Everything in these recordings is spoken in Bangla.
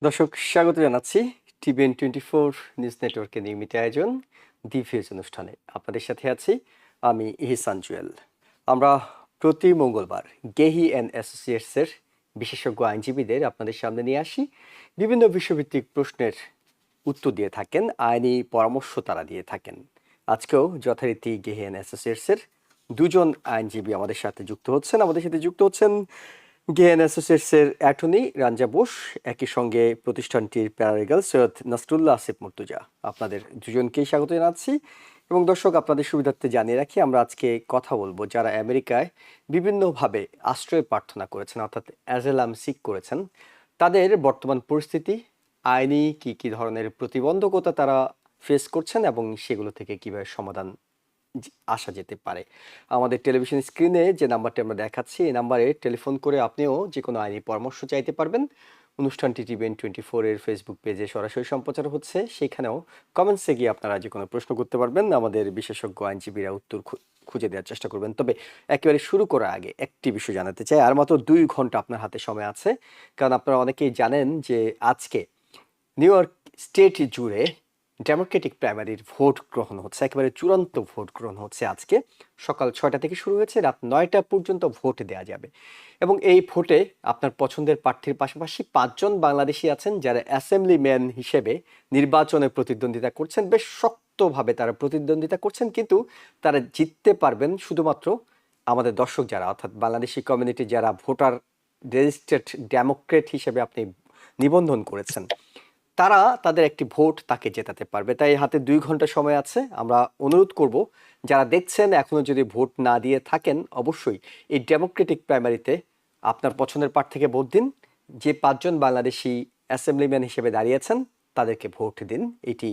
দর্শক স্বাগত জানাচ্ছি টিভিএন 24 নিউজ নেটওয়ার্কের নিয়মিত আয়োজন দি ফিউজ অনুষ্ঠানে। আপনাদের সাথে আছি আমি ইহসান জুয়েল। আমরা প্রতি মঙ্গলবার গেহি অ্যান্ড অ্যাসোসিয়েটসের বিশেষজ্ঞ আইনজীবীদের আপনাদের সামনে নিয়ে আসি। বিভিন্ন বিষয়ভিত্তিক প্রশ্নের উত্তর দিয়ে থাকেন, আইনি পরামর্শ তারা দিয়ে থাকেন। আজকেও যথারীতি গেহি অ্যান্ড অ্যাসোসিয়েটসের দুজন আইনজীবী আমাদের সাথে যুক্ত হচ্ছেন। গেহেন অ্যাসোসিয়েটসের অ্যাটর্নি রাঞ্জা বোস, একই সঙ্গে প্রতিষ্ঠানটির প্যারালিগাল সৈয়দ নাসরুল্লাহ আসিফ মুর্তজা। আপনাদের দুজনকেই স্বাগত জানাচ্ছি। এবং দর্শক, আপনাদের সুবিধার্থে জানিয়ে রাখি, আমরা আজকে কথা বলবো যারা আমেরিকায় বিভিন্নভাবে আশ্রয় প্রার্থনা করেছেন, অর্থাৎ অ্যাজাইলাম সিক করেছেন, তাদের বর্তমান পরিস্থিতি, আইনি কি ধরনের প্রতিবন্ধকতা তারা ফেস করছেন এবং সেগুলো থেকে কিভাবে সমাধান আসা যেতে পারে। আমাদের টেলিভিশন স্ক্রিনে যে নাম্বারটি আমরা দেখাচ্ছি, এই নাম্বারে টেলিফোন করে আপনিও যে কোনো আইনি পরামর্শ চাইতে পারবেন। অনুষ্ঠানটি টিভিএন 24 এর ফেসবুক পেজে সরাসরি সম্প্রচার হচ্ছে, সেখানেও কমেন্টসে গিয়ে আপনারা যে কোনো প্রশ্ন করতে পারবেন, আমাদের বিশেষজ্ঞ আইনজীবীরা উত্তর খুঁজে দেওয়ার চেষ্টা করবেন। তবে একেবারে শুরু করার আগে একটি বিষয় জানাতে চাই, আর মাত্র 2 ঘন্টা আপনার হাতে সময় আছে, কারণ আপনারা অনেকেই জানেন যে আজকে নিউ ইয়র্ক স্টেট জুড়ে ডেমোক্রেটিক প্রাইমারির ভোট গ্রহণ হচ্ছে, একেবারে চূড়ান্ত ভোট গ্রহণ হচ্ছে। আজকে সকাল 6টা থেকে শুরু হয়েছে, রাত 9টা পর্যন্ত ভোট দেওয়া যাবে। এবং এই ভোটে আপনার পছন্দের প্রার্থীর পাশাপাশি 5জন বাংলাদেশি আছেন যারা অ্যাসেম্বলিম্যান হিসেবে নির্বাচনে প্রতিদ্বন্দ্বিতা করছেন। বেশ শক্তভাবে তারা প্রতিদ্বন্দ্বিতা করছেন, কিন্তু তারা জিততে পারবেন শুধুমাত্র আমাদের দর্শক যারা, অর্থাৎ বাংলাদেশি কমিউনিটি যারা ভোটার রেজিস্টার্ড ডেমোক্রেট হিসেবে আপনি নিবন্ধন করেছেন, তারা তাদের একটি ভোট তাকে জেতাতে পারবে। তাই হাতে 2 ঘন্টা সময় আছে। আমরা অনুরোধ করব, যারা দেখছেন এখনো যদি ভোট না দিয়ে থাকেন, অবশ্যই এই ডেমোক্রেটিক প্রাইমারিতে আপনার পছন্দের প্রার্থীকে ভোট দিন। যে 5জন বাংলাদেশি অ্যাসেম্বলিম্যান হিসেবে দাঁড়িয়েছেন তাদেরকে ভোট দিন। এটি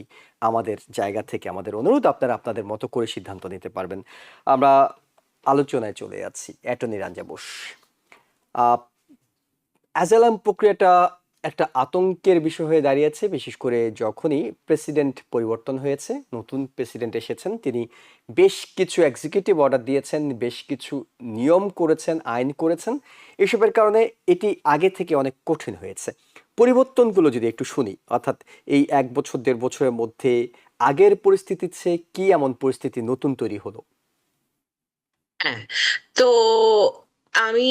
আমাদের জায়গা থেকে আমাদের অনুরোধ। আপনারা আপনাদের মতো করে সিদ্ধান্ত নিতে পারবেন। আমরা আলোচনায় চলে যাচ্ছি। অ্যাটর্নি রাঞ্জা বোস, অ্যাজাইলাম প্রক্রিয়াটা একটা আতঙ্কের বিষয় হয়ে দাঁড়িয়েছে, বিশেষ করে যখনই প্রেসিডেন্ট পরিবর্তন হয়েছে, নতুন প্রেসিডেন্ট এসেছেন, তিনি বেশ কিছু এক্সিকিউটিভ অর্ডার দিয়েছেন, বেশ কিছু নিয়ম করেছেন, আইন করেছেন। এসবের কারণে এটি আগে থেকে অনেক কঠিন হয়েছে। পরিবর্তনগুলো যদি একটু শুনি, অর্থাৎ এই 1 বছর 1.5 বছরের মধ্যে আগের পরিস্থিতির চেয়ে কি এমন পরিস্থিতি নতুন তৈরি হলো? হ্যাঁ, তো আমি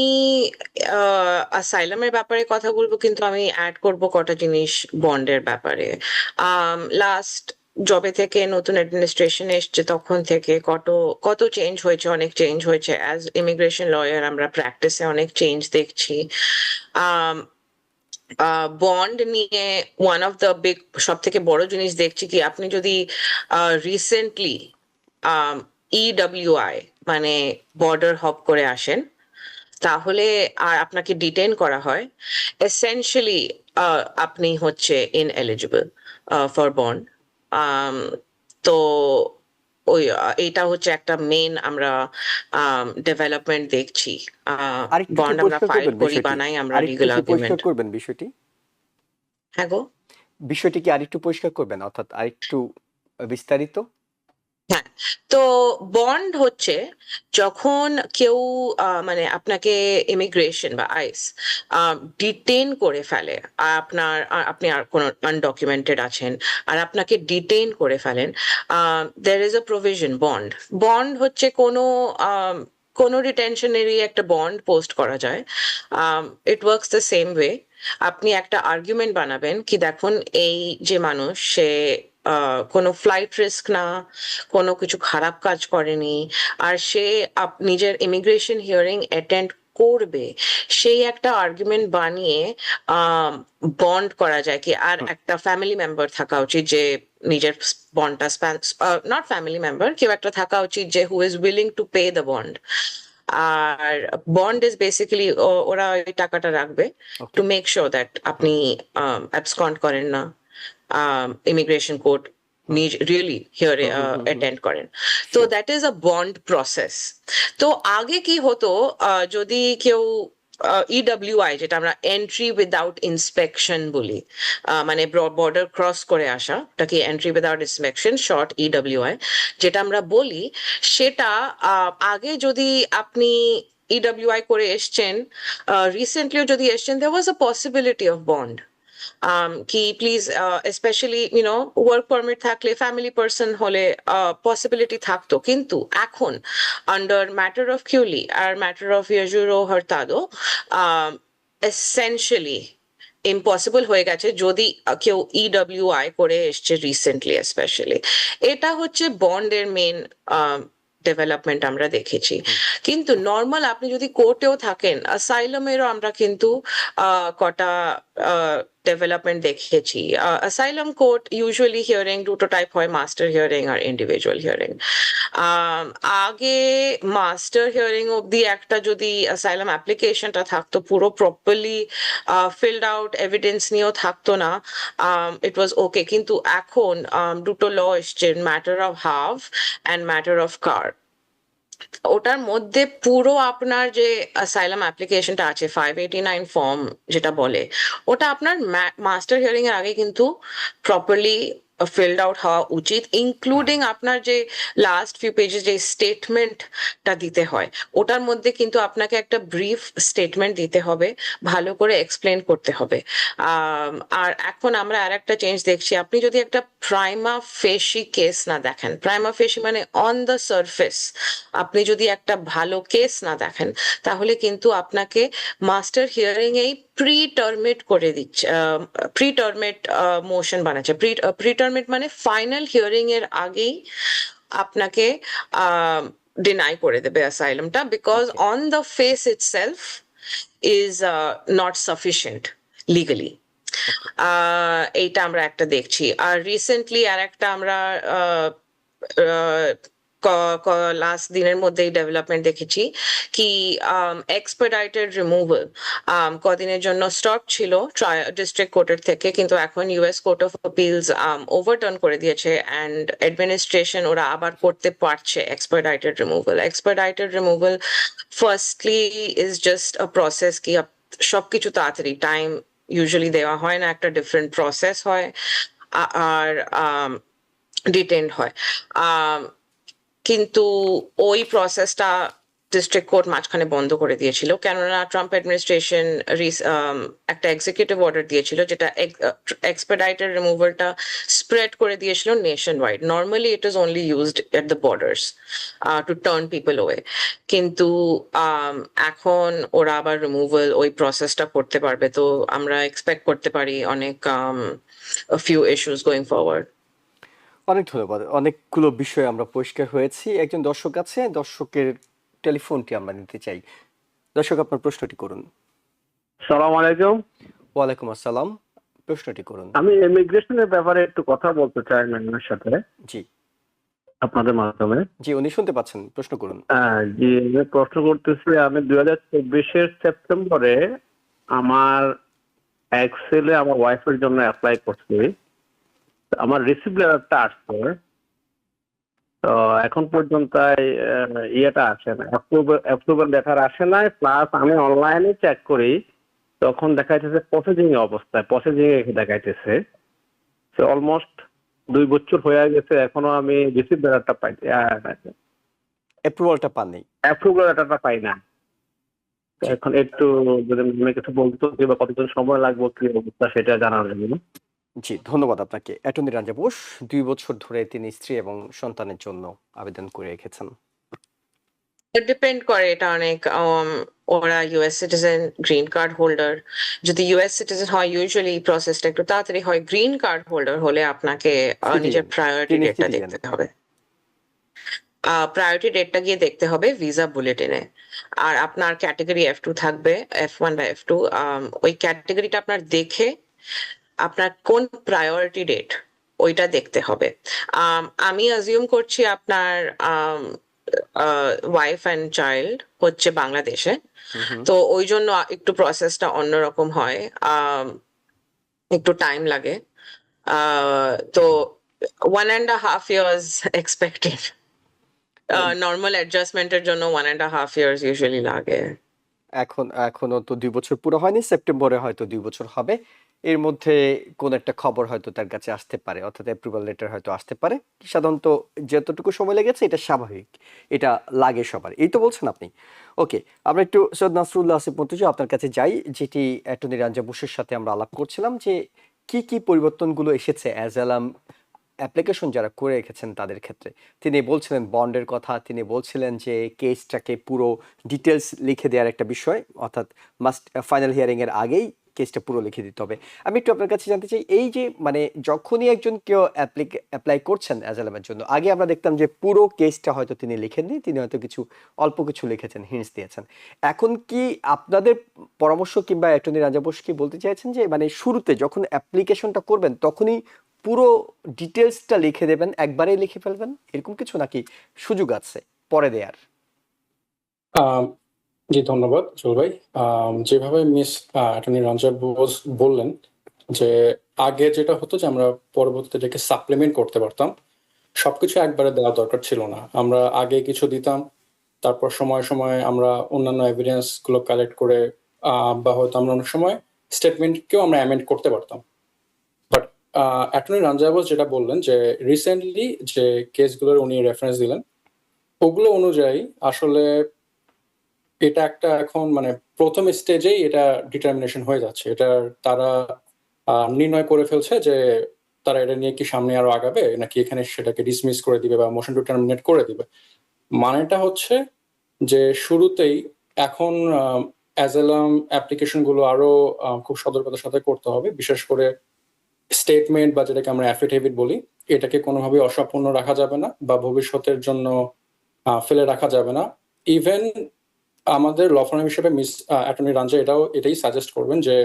অ্যাসাইলামের ব্যাপারে কথা বলবো, কিন্তু আমি অ্যাড করব কটা জিনিস বন্ডের ব্যাপারে। লাস্ট জবে থেকে নতুন অ্যাডমিনিস্ট্রেশন এসছে, তখন থেকে কত কত চেঞ্জ হয়েছে, অনেক চেঞ্জ হয়েছে। অ্যাজ ইমিগ্রেশন লয়ার আমরা প্র্যাকটিসে অনেক চেঞ্জ দেখছি। বন্ড নিয়ে ওয়ান অফ দ্য বিগ, সব থেকে বড় জিনিস দেখছি কি, আপনি যদি রিসেন্টলি ইডব্লিউআই মানে বর্ডার হপ করে আসেন, তাহলে আর আপনাকে ডিটেইন করা হয়, এসেনশিয়ালি আপনি হচ্ছে ইনএলিজিবল ফর বন্ড। তো এটা হচ্ছে একটা মেন আমরা ডেভেলপমেন্ট দেখছি। আরেকটু কি বন্ড আমরা পরিষ্কার ফাইল করবেন করি, বিষয়টি? বানাই আমরা আরেকটু লিগ্যাল কি পরিষ্কার আর্গুমেন্ট। করবেন বিষয়টি? হ্যাঁ গো। বিষয়টি কি আরেকটু পরিষ্কার করবেন, অর্থাৎ আরেকটু বিস্তারিত? হ্যাঁ, তো বন্ড হচ্ছে যখন কেউ মানে আপনাকে ইমিগ্রেশন বা আইস ডিটেইন করে ফেলে, আপনি আর কোনো আনডকুমেন্টেড আছেন, আর আপনাকে ডিটেইন করে ফেলেন, there is a provision bond. Bond হচ্ছে কোনো ডিটেনশনেরই একটা বন্ড পোস্ট করা যায়। It works the same way. আপনি একটা আর্গুমেন্ট বানাবেন কি, দেখুন এই যে মানুষ, সে কোনো ফ্লাইট রিস্ক না, কোনো কিছু খারাপ কাজ করেনি, আর সে নিজের ইমিগ্রেশন হিয়ারিং অ্যাটেন্ড করবে, সেই একটা আর্গুমেন্ট বানিয়ে বন্ড করা যায় কি। আর হুম। একটা ফ্যামিলি মেম্বার থাকা উচিত যে নিজের বন্ডটা নট ফ্যামিলি মেম্বার, কেউ একটা থাকা উচিত যে who is willing to pay the bond. আর বন্ড ইজ বেসিক্যালি ওরা ওই টাকাটা রাখবে to okay. Make sure that hmm. আপনি অ্যাবসকন্ড করেন না, ইমিগ্রেশন কোর্ট হুম। রিয়েলি হিয়ারে hmm. Hmm. Hmm. Hmm. Attend করেন। তো sure. That is a bond process. তো আগে কি হতো, যদি কেউ ইডব্লিউআই, যেটা আমরা এন্ট্রি উইদাউট ইন্সপেকশন বলি, মানে বর্ডার ক্রস করে আসা, ওটাকে এন্ট্রি উইদাউট ইন্সপেকশন, শর্ট ইডব্লিউআই যেটা আমরা বলি, সেটা আগে যদি আপনি ইডব্লিউআই করে এসছেন, রিসেন্টলিও যদি এসছেন, there was a possibility of bond. কি প্লিজ স্পেশালি ওয়ার্ক পারমিট থাকলে ফ্যামিলি পার্সন হলে পসিবিলিটি থাকতো, কিন্তু এখন আন্ডার ম্যাটার অফ কিউলি আর matter of Yajure Hurtado essentially impossible হয়ে গেছে যদি কেউ ইডব্লিউআই করে এসছে রিসেন্টলি স্পেশালি। এটা হচ্ছে বন্ডের মেন ডেভেলপমেন্ট আমরা দেখেছি। কিন্তু নর্মাল আপনি যদি কোর্টেও থাকেন, অ্যাসাইলামেরও আমরা কিন্তু কটা ডেভেলপমেন্ট দেখেছি। অ্যাসাইলাম কোর্ট ইউজুয়ালি হিয়ারিং দুটো টাইপ হয়, মাস্টার হিয়ারিং আর ইন্ডিভিজুয়াল হিয়ারিং। আগে মাস্টার হিয়ারিং অব্দি একটা যদি অ্যাসাইলাম অ্যাপ্লিকেশনটা থাকতো পুরো প্রপারলি ফিল্ড আউট এভিডেন্স নিয়েও থাকতো না, ইট ওয়াজ ওকে। কিন্তু এখন দুটো ল এসছে, matter of half and matter of car. ওটার মধ্যে পুরো আপনার যে অ্যাসাইলাম অ্যাপ্লিকেশনটা আছে 589 ফর্ম যেটা বলে, ওটা আপনার মাস্টার হিয়ারিং এর আগে কিন্তু প্রপারলি ফিল্ড আউট হওয়া উচিত, ইনক্লুডিং আপনার যে লাস্ট ফিউ পেজেস যে স্টেটমেন্টটা দিতে হয়, ওটার মধ্যে কিন্তু আপনাকে একটা ব্রিফ স্টেটমেন্ট দিতে হবে, ভালো করে এক্সপ্লেন করতে হবে। আর এখন আমরা আর একটা চেঞ্জ দেখছি, আপনি যদি একটা প্রাইমা ফেসি কেস না দেখেন, প্রাইমা ফেসি মানে অন দ্য সারফেস আপনি যদি একটা ভালো কেস না দেখেন, তাহলে কিন্তু আপনাকে মাস্টার হিয়ারিং এই প্রি টার্মিট করে দিচ্ছে, প্রি টার্মিট মোশন বানাচ্ছে। প্রি টার্মিট মানে ফাইনাল হিয়ারিং এর আগেই আপনাকে ডিনাই করে দেবে অ্যাসাইলামটা, because okay. On the face itself is not sufficient legally. Okay. এইটা আমরা একটা দেখছি। আর রিসেন্টলি আর একটা আমরা লাস্ট দিনের মধ্যেই ডেভেলপমেন্ট দেখেছি কি এক্সপেডাইটেড রিমুভাল কদিনের জন্য স্টপ ছিল ডিস্ট্রিক্ট কোর্টের থেকে, কিন্তু এখন US court of appeals overturn করে দিয়েছে অ্যান্ড অ্যাডমিনিস্ট্রেশন ওরা আবার করতে পারছে expedited removal. Expedited removal firstly is just a process কি সবকিছু তাড়াতাড়ি টাইম ইউজুয়ালি দেওয়া হয় না, একটা ডিফারেন্ট প্রসেস হয় আর ডিটেন্ড হয়। কিন্তু ওই প্রসেসটা ডিস্ট্রিক্ট কোর্ট মাঝখানে বন্ধ করে দিয়েছিল, কেননা ট্রাম্প অ্যাডমিনিস্ট্রেশন একটা এক্সিকিউটিভ অর্ডার দিয়েছিল যেটা এক্সপেডাইটেড রিমুভালটা স্প্রেড করে দিয়েছিল nation wide. Normally it is only used at the borders to turn people way, কিন্তু এখন ওরা আবার রিমুভাল ওই প্রসেসটা করতে পারবে। তো আমরা এক্সপেক্ট করতে পারি অনেক ফিউ ইস্যুস গোয়িং ফরওয়ার্ড। অনেক ধন্যবাদ। অনেকগুলো বিষয় আমরা পরিষ্কার হয়েছি। একজন দর্শক আছে, দর্শকের টেলিফোনটি আমরা নিতে চাই। দর্শক, আপনার প্রশ্নটি করুন। সালাম আলাইকুম। ওয়ালাইকুম আসসালাম, প্রশ্নটি করুন। আমি ইমিগ্রেশনের ব্যাপারে একটু কথা বলতে চাই ম্যামের সাথে জি। আপনাদের মাধ্যমে। জি, উনি শুনতে পাচ্ছেন, প্রশ্ন করুন। জি, আমি প্রশ্ন করতেছি, আমি 2024-এর সেপ্টেম্বরে আমার এক ছেলে আমার ওয়াইফের জন্য অ্যাপ্লাই করছি। আমার রিসিভ লেটারটা আসছে, তো এখন পর্যন্ত ইয়েটা আসে না, অ্যাপ্রুভাল লেটার আসে না। প্লাস আমি অনলাইনে চেক করি, তখন দেখাইতেছে প্রসেসিং অবস্থায়, প্রসেসিং দেখাইতেছে। অলমোস্ট 2 বছর হয়ে গেছে, এখনো আমি রিসিভ লেটারটা পাই, অ্যাপ্রুভালটা পাননি। অ্যাপ্রুভাল লেটারটা পাই না। তো এখন একটু যদি আমি কিছু বলতো যে বা কতদিন সময় লাগবে, কি অবস্থা সেটা জানার জন্য। জি, ধন্যবাদ আপনাকে। অ্যাটর্নি রাঞ্জা বোস 2 বছর ধরে তিনি স্ত্রী এবং সন্তানের জন্য আবেদন করে রেখেছেন। ডিপেন্ড করে এটা অনেক, ওরা US citizen, green card holder. যদি ইউএস সিটিজেন হয় ইউজুয়ালি প্রসেসটা একটু তাড়াতাড়ি হয়। গ্রিন কার্ড হোল্ডার হলে আপনাকে নিজের Citizen, প্রায়োরিটি তিনি ডেটটা citizen। দেখতে হবে। প্রায়োরিটি ডেটটা গিয়ে দেখতে হবে ভিসা বুলেটিনে। আর আপনার ক্যাটাগরি F2 থাকবে, F1 বা F2। ওই ক্যাটাগরিটা আপনার দেখে আপনার কোন প্রায়োরিটি ডেট ওইটা দেখতে হবে। আমি অ্যাজিউম করছি আপনার ওয়াইফ অ্যান্ড চাইল্ড হচ্ছে বাংলাদেশে, হুম হুম। তো ওই জন্য একটু প্রসেসটা অন্যরকম হয়, একটু টাইম লাগে। তো 1.5 years এক্সপেক্টেড। নর্মাল অ্যাডজাস্টমেন্টের জন্য 1.5 years ইউজুয়ালি লাগে। এখনো তো 2 বছর পুরো হয়নি, সেপ্টেম্বরে হয়তো 2 বছর হবে। এর মধ্যে কোন একটা খবর হয়তো তার কাছে আসতে পারে, অর্থাৎ অ্যাপ্রুভাল লেটার হয়তো আসতে পারে। সাধারণত যতটুকু সময় লেগেছে এটা স্বাভাবিক, এটা লাগে সবার, এই তো বলছেন আপনি। ওকে, আমরা একটু সৈয়দ নাসরুল্লাহ আসিফ মন্তুজা আপনার কাছে যাই, যেটি অ্যাটর্নি রাঞ্জা বুশের সাথে আমরা আলাপ করছিলাম যে কি কি পরিবর্তনগুলো এসেছে অ্যাজালাম অ্যাপ্লিকেশন যারা করে রেখেছেন তাদের ক্ষেত্রে। তিনি বলছিলেন বন্ডের কথা, তিনি বলছিলেন যে কেসটাকে পুরো ডিটেলস লিখে দেওয়ার একটা বিষয়, অর্থাৎ মাস্ট ফাইনাল হিয়ারিং এর আগেই কেসটা পুরো লিখে দিতে হবে। আমি একটু আপনার কাছে জানতে চাই, এই যে মানে যখনই একজন কেউ অ্যাপ্লাই করছেন অ্যাজালামের জন্য, আগে আমরা দেখতাম যে পুরো কেসটা হয়তো তিনি লিখেননি, তিনি হয়তো অল্প কিছু লিখেছেন, হিন্টস দিয়েছেন। এখন কি আপনাদের পরামর্শ কিংবা অ্যাটর্নি রাজা বোস কি বলতে চাইছেন যে মানে শুরুতে যখন অ্যাপ্লিকেশনটা করবেন তখনই পুরো ডিটেলসটা লিখে দেবেন, একবারেই লিখে ফেলবেন, এরকম কিছু, নাকি সুযোগ আছে পরে দেয়ার? আম, জি, ধন্যবাদ জুল ভাই। যেভাবে মিস অ্যাটর্নি রঞ্জা বোস বললেন যে আগে যেটা হতো যে আমরা পরবর্তীতে এটাকে সাপ্লিমেন্ট করতে পারতাম, সবকিছু একবারে দেওয়া দরকার ছিল না। আমরা আগে কিছু দিতাম, তারপর সময় সময় আমরা অন্যান্য এভিডেন্স গুলো কালেক্ট করে বা হয়তো আমরা অনেক সময় স্টেটমেন্টকেও আমরা অ্যামেন্ড করতে পারতাম। বাট অ্যাটর্নি রঞ্জা বোস যেটা বললেন যে রিসেন্টলি যে কেসগুলোর উনি রেফারেন্স দিলেন ওগুলো অনুযায়ী আসলে এটা একটা এখন মানে প্রথম স্টেজেই এটা ডিটারমিনেশন হয়ে যাচ্ছে। এটা তারা নির্ণয় করে ফেলছে যে তারা এটা নিয়ে কি সামনে আরো আগাবে নাকি এখানে সেটাকে ডিসমিস করে দিবে বা মোশন টু টার্মিনেট করে দিবে। মানেটা হচ্ছে যে শুরুতেই এখন অ্যাজালাম অ্যাপ্লিকেশন গুলো আরো খুব সতর্কতার সাথে করতে হবে, বিশেষ করে স্টেটমেন্ট বা যেটাকে আমরা অ্যাফিডেভিট বলি, এটাকে কোনোভাবেই অসম্পূর্ণ রাখা যাবে না বা ভবিষ্যতের জন্য ফেলে রাখা যাবে না। ইভেন আমাদের ল ফার্ম হিসেবে মিস অ্যাটর্নি রাঞ্জা এটাই সাজেস্ট করবেন যে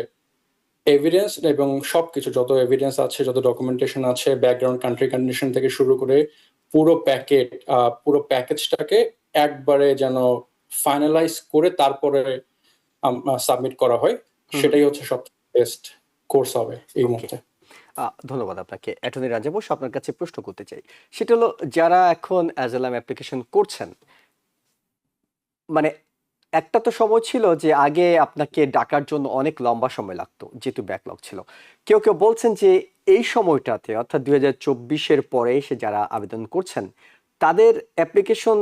এভিডেন্স এবং সবকিছু যত এভিডেন্স আছে, যত ডকুমেন্টেশন আছে, ব্যাকগ্রাউন্ড কান্ট্রি কন্ডিশন থেকে শুরু করে পুরো প্যাকেজটাকে একবারে যেন ফাইনালাইজ করে তারপরে সাবমিট করা হয়, সেটাই হচ্ছে সব বেস্ট কোর্স হবে এই মুহূর্তে। ধন্যবাদ আপনাকে। অ্যাটর্নি রাজা বোস, আপনার কাছে প্রশ্ন করতে চাই, সেটা হলো যারা এখন অ্যাজালাম অ্যাপ্লিকেশন করছেন, মানে একটা তো সময় ছিল যে আগে আপনাকে ডাকার জন্য অনেক লম্বা সময় লাগতো যেহেতু ব্যাকলগ ছিল। কেউ কেউ বলছেন যে এই সময়টাতে অর্থাৎ 2024-এর পরে এসে যারা আবেদন করছেন তাদের অ্যাপ্লিকেশন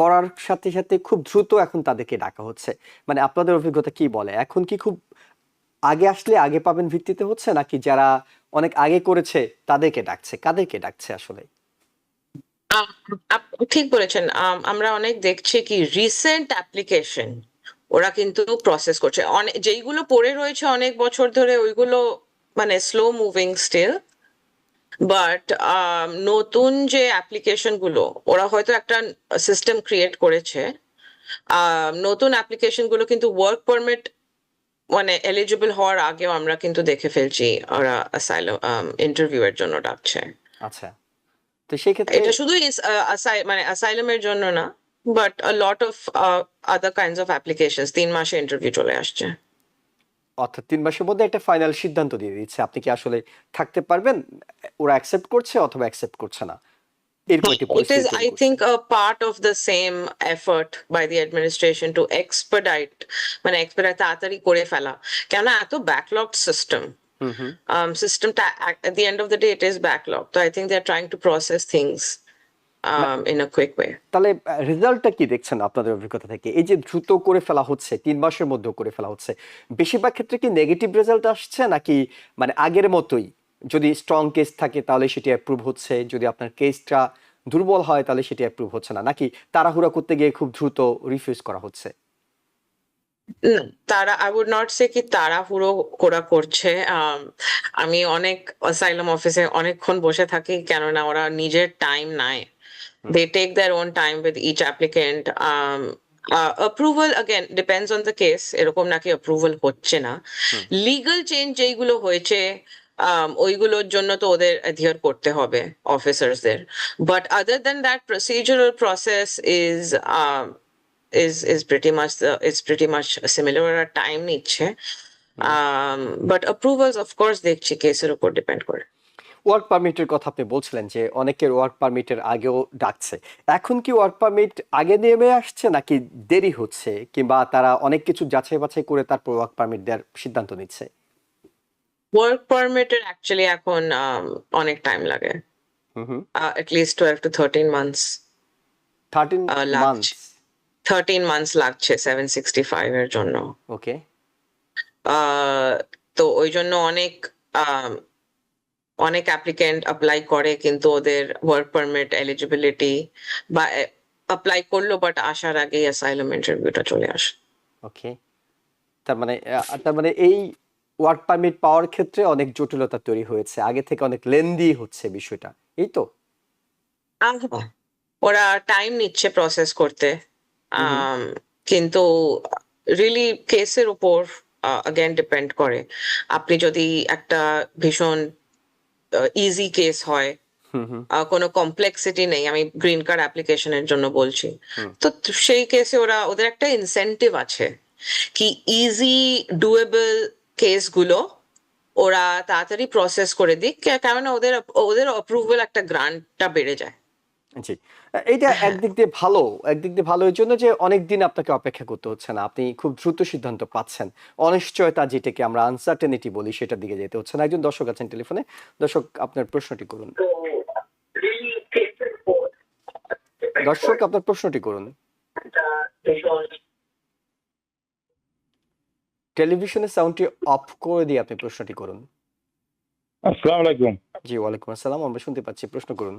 করার সাথে সাথে খুব দ্রুত এখন তাদেরকে ডাকা হচ্ছে। মানে আপনাদের অভিজ্ঞতা কি বলে, এখন কি খুব আগে আসলে আগে পাবেন ভিত্তিতে হচ্ছে, নাকি যারা অনেক আগে করেছে তাদেরকে ডাকছে? কাদেরকে ডাকছে আসলে? ঠিক বলেছেন। আমরা অনেক দেখছি কি রিসেন্ট অ্যাপ্লিকেশন ওরা কিন্তু প্রসেস করছে, অনেক যেইগুলো পড়ে রয়েছে অনেক বছর ধরে ওইগুলো মানে স্লো মুভিং স্টিল। বাট নতুন যে অ্যাপ্লিকেশন গুলো ওরা হয়তো একটা সিস্টেম ক্রিয়েট করেছে, নতুন অ্যাপ্লিকেশন গুলো কিন্তু ওয়ার্ক পারমিট মানে এলিজিবল হওয়ার আগেও আমরা কিন্তু দেখে ফেলছি ওরা অ্যাসাইলাম ইন্টারভিউ এর জন্য ডাকছে। আচ্ছা, তো সেই ক্ষেত্রে এটা শুধু মানে অ্যাসাইলামের জন্য না, but a lot of other kinds of applications 3 মাসে ইন্টারভিউ চলে আসছে। অর্থাৎ 3 মাসের মধ্যে একটা ফাইনাল সিদ্ধান্ত দিয়ে দিচ্ছে আপনি কি আসলে থাকতে পারবেন, ওরা অ্যাকসেপ্ট করছে অথবা অ্যাকসেপ্ট করছে না, এরকম একটি It is, পরিস্থিতি তৈরি I করছে। think, a part of the same effort by the administration to expedite, মানে expedite তাড়াতাড়ি করে ফেলা, কেন এত ব্যাকলগ সিস্টেম, হুম হুম। সিস্টেমটা at the end of the day it is backlog, so I think they are trying to process things in a quick way. তাহলে রেজাল্টটা কি দেখছেন আপনাদের অভিজ্ঞতা থেকে? এই যে দ্রুত করে ফেলা হচ্ছে, 3 মাসের মধ্যে করে ফেলা হচ্ছে, বেশিরভাগ ক্ষেত্রে কি নেগেটিভ রেজাল্ট আসছে, নাকি মানে আগের মতোই যদি স্ট্রং কেস থাকে তাহলে সেটি অ্যাপ্রুভ হচ্ছে, যদি আপনার কেসটা দুর্বল হয় তাহলে সেটি অ্যাপ্রুভ হচ্ছে না, নাকি তাড়াহুড়া করতে গিয়ে খুব দ্রুত রিফিউজ করা হচ্ছে? না, তারা আই উড নট সে কি তাড়াহুড়ো করা করছে। আমি অনেক অ্যাসাইলাম অফিসে অনেকক্ষণ বসে থাকি, কেননা ওরা নিজের টাইম নেয়। They take their own time with each applicant. Approval again depends on the case. এরকম নাকি approval হচ্ছে না। Legal change যেইগুলো হয়েছে ওইগুলোর জন্য তো ওদের adhere করতে হবে অফিসার্সদের। But other than that, procedural process is pretty much similar. ওরা time নিচ্ছে। But approvals of course দেখছি কেসের উপর ডিপেন্ড করে। ওয়ার্ক পারমিটের কথা আপনি বলছিলেন যে অনেকের ওয়ার্ক পারমিটের আগেও ডাকছে, এখন কি ওয়ার্ক পারমিট আগে নেমে আসছে নাকি দেরি হচ্ছে, কিংবা তারা অনেক কিছু যাচাই বাছাই করে তারপর ওয়ার্ক পারমিট দেওয়ার সিদ্ধান্ত নিচ্ছে? ওয়ার্ক পারমিটের অ্যাকচুয়ালি এখন অনেক টাইম লাগে, hmm hmm. At least 12 to 13 months 13 লাগছে। মান্থস 13 months লাগছে 765 এর জন্য। ওকে। আহ, তো ওই জন্য আহ, অনেক অ্যাপ্লিকেন্ট অ্যাপ্লাই করে, কিন্তু ওদের ওয়ার্ক পারমিট এলিজিবিলিটি বা অ্যাপ্লাই করলো বাট আসার আগেই অ্যাসাইলাম ইন্টারভিউটা চলে আসে। ওকে, তার মানে এই ওয়ার্ক পারমিট পাওয়ার ক্ষেত্রে অনেক জটিলতা তৈরি হয়েছে, আগে থেকে অনেক লেন্দি হচ্ছে বিষয়টা, এই তো। আহ, ওরা টাইম নিচ্ছে প্রসেস করতে, হুম হুম। আম, কিন্তু রিয়েলি কেসের উপর অ্যাগেন ডিপেন্ড করে। আপনি যদি একটা ভীষণ ইজি কেস হয়, হুম হুম। কোনো কমপ্লেক্সিটি নেই, আমি গ্রিন কার্ড অ্যাপ্লিকেশনের জন্য বলছি, হুম। তো সেই কেসে ওদের একটা ইনসেনটিভ আছে কি ইজি ডুয়েবল কেসগুলো ওরা তাড়াতাড়ি প্রসেস করে দিক, কেননা ওদের ওদের অ্যাপ্রুভাল একটা গ্রান্টটা বেড়ে যায়। জি, এইটা হ্যাঁ, একদিক দিয়ে ভালো, একদিক দিয়ে ভালো এর জন্য যে অনেক দিন আপনাকে অপেক্ষা করতে হচ্ছে না, আপনি খুব দ্রুত সিদ্ধান্ত পাচ্ছেন। অনিশ্চয়তা যেটাকে আমরা আনসার্টেনিটি বলি সেটার দিকে যেতে হচ্ছে না। একজন দর্শক আছেন টেলিফোনে। দর্শক, আপনার প্রশ্নটি করুন। দর্শক, আপনার প্রশ্নটি করুন। টেলিভিশনের সাউন্ডটি অফ করে দিয়ে আপনি প্রশ্নটি করুন। আসসালামু আলাইকুম। জি, ওয়ালাইকুম আসসালাম, আমরা শুনতে পাচ্ছি, প্রশ্ন করুন।